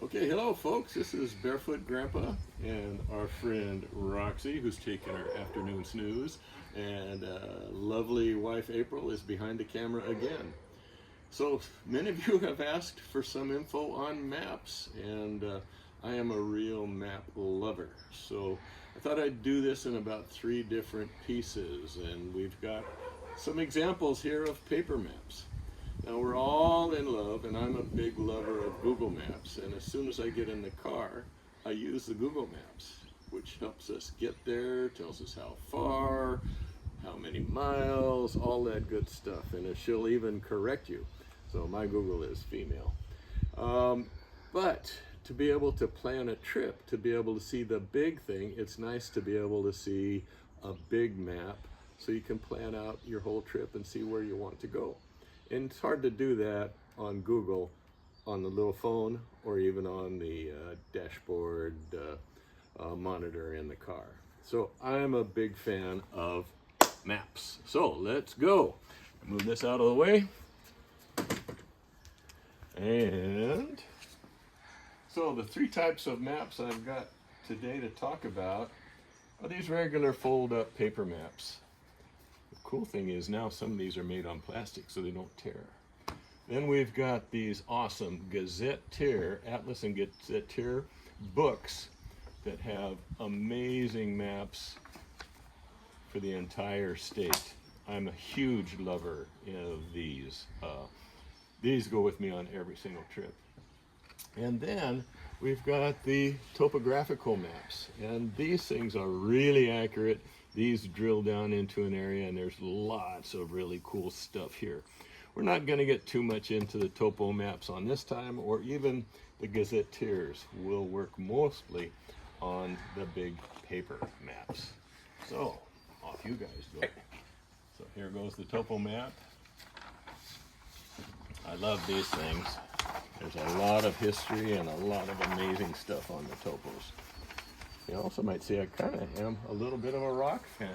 Okay, hello folks. This is Barefoot Grandpa and our friend Roxy, who's taking her afternoon snooze, and lovely wife April is behind the camera again. So many of you have asked for some info on maps, and I am a real map lover. So I thought I'd do this in about 3 different pieces, and we've got some examples here of paper maps. Now we're all in love, and I'm a big lover of Google Maps, and as soon as I get in the car, I use the Google Maps, which helps us get there, tells us how far, how many miles, all that good stuff, and she'll even correct you. So my Google is female. But to be able to plan a trip, to be able to see the big thing, it's nice to be able to see a big map so you can plan out your whole trip and see where you want to go. And it's hard to do that on Google, on the little phone, or even on the dashboard monitor in the car. So I'm a big fan of maps. So let's go. Move this out of the way. And so the 3 types of maps I've got today to talk about are these regular fold-up paper maps. Cool thing is now some of these are made on plastic so they don't tear. Then we've got these awesome Gazetteer, Atlas and Gazetteer books that have amazing maps for the entire state. I'm a huge lover of these. These go with me on every single trip. And then we've got the topographical maps, and these things are really accurate. These drill down into an area, and there's lots of really cool stuff here. We're not going to get too much into the topo maps on this time, or even the Gazetteers. We'll work mostly on the big paper maps. So off you guys go. So here goes the topo map. I love these things. There's a lot of history and a lot of amazing stuff on the topos. You also might see I kind of am a little bit of a rock fan,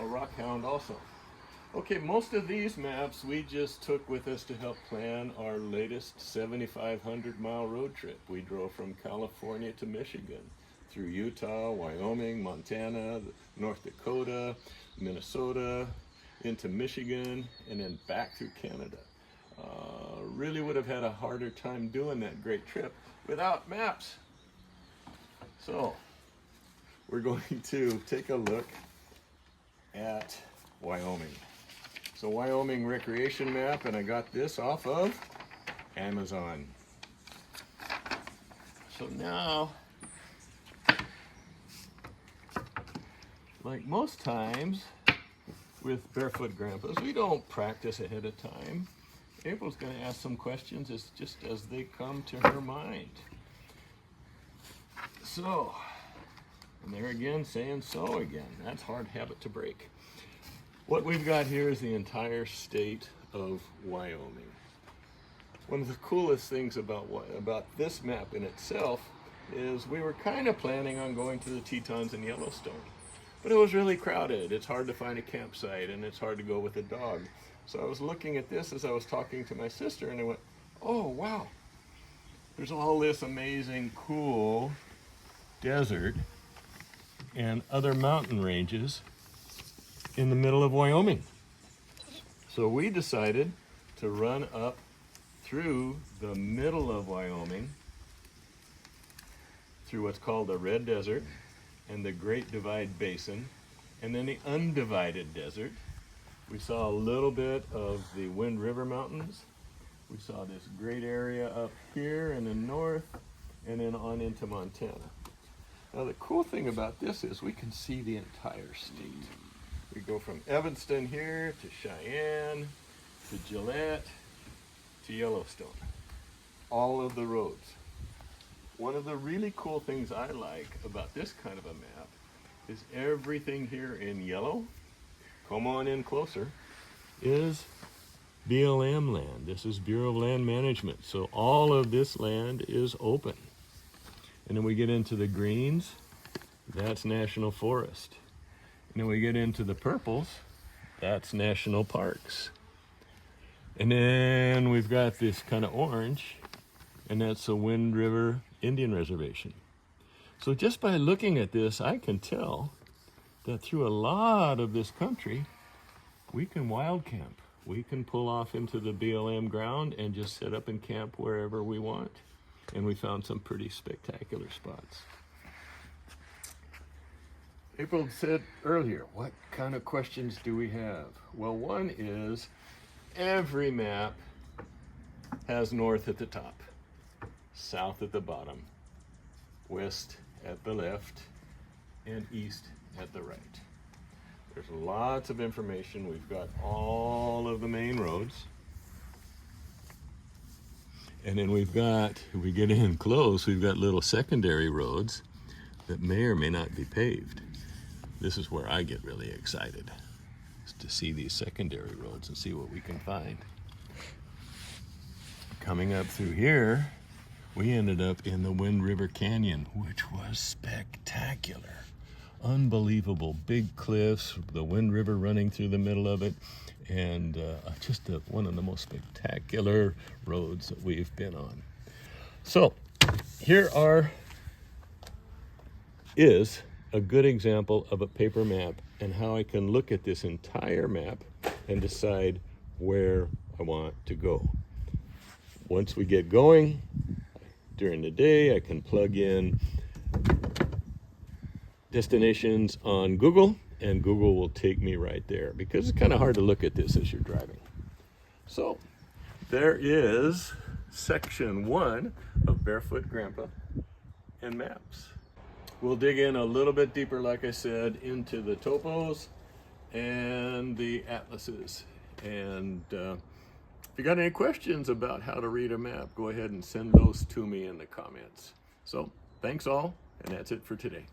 a rock hound also. Okay, most of these maps we just took with us to help plan our latest 7,500 mile road trip. We drove from California to Michigan, through Utah, Wyoming, Montana, North Dakota, Minnesota, into Michigan, and then back through Canada. Really would have had a harder time doing that great trip without maps. So we're going to take a look at Wyoming. So Wyoming recreation map, and I got this off of Amazon. So now, like most times with Barefoot Grandpas, we don't practice ahead of time. April's going to ask some questions just as they come to her mind. So, and there again, saying so again. That's a hard habit to break. What we've got here is the entire state of Wyoming. One of the coolest things about this map in itself is we were kind of planning on going to the Tetons in Yellowstone, but it was really crowded. It's hard to find a campsite, and it's hard to go with a dog. So I was looking at this as I was talking to my sister, and I went, oh wow, there's all this amazing, cool desert and other mountain ranges in the middle of Wyoming. So we decided to run up through the middle of Wyoming, through what's called the Red Desert and the Great Divide Basin, and then the Undivided Desert. We saw a little bit of the Wind River Mountains. We saw this great area up here in the north, and then on into Montana. Now the cool thing about this is we can see the entire state. We go from Evanston here to Cheyenne, to Gillette, to Yellowstone. All of the roads. One of the really cool things I like about this kind of a map is everything here in yellow, come on in closer, is BLM land. This is Bureau of Land Management. So all of this land is open. And then we get into the greens, that's National Forest. And then we get into the purples, that's national parks. And then we've got this kind of orange, and that's the Wind River Indian Reservation. So just by looking at this, I can tell that through a lot of this country, we can wild camp. We can pull off into the BLM ground and just set up and camp wherever we want. And we found some pretty spectacular spots. April said earlier, what kind of questions do we have? Well, one is every map has north at the top, south at the bottom, west at the left, and east at the right. There's lots of information. We've got all of the main roads. And then we've got, if we get in close, we've got little secondary roads that may or may not be paved. This is where I get really excited, is to see these secondary roads and see what we can find. Coming up through here, we ended up in the Wind River Canyon, which was spectacular. Unbelievable, big cliffs, the Wind River running through the middle of it, and just one of the most spectacular roads that we've been on. So here is a good example of a paper map and how I can look at this entire map and decide where I want to go. Once we get going, during the day, I can plug in destinations on Google, and Google will take me right there, because it's kind of hard to look at this as you're driving. So there is section 1 of Barefoot Grandpa and maps. We'll dig in a little bit deeper, like I said, into the topos and the atlases. And if you got any questions about how to read a map, go ahead and send those to me in the comments. So thanks all, and that's it for today.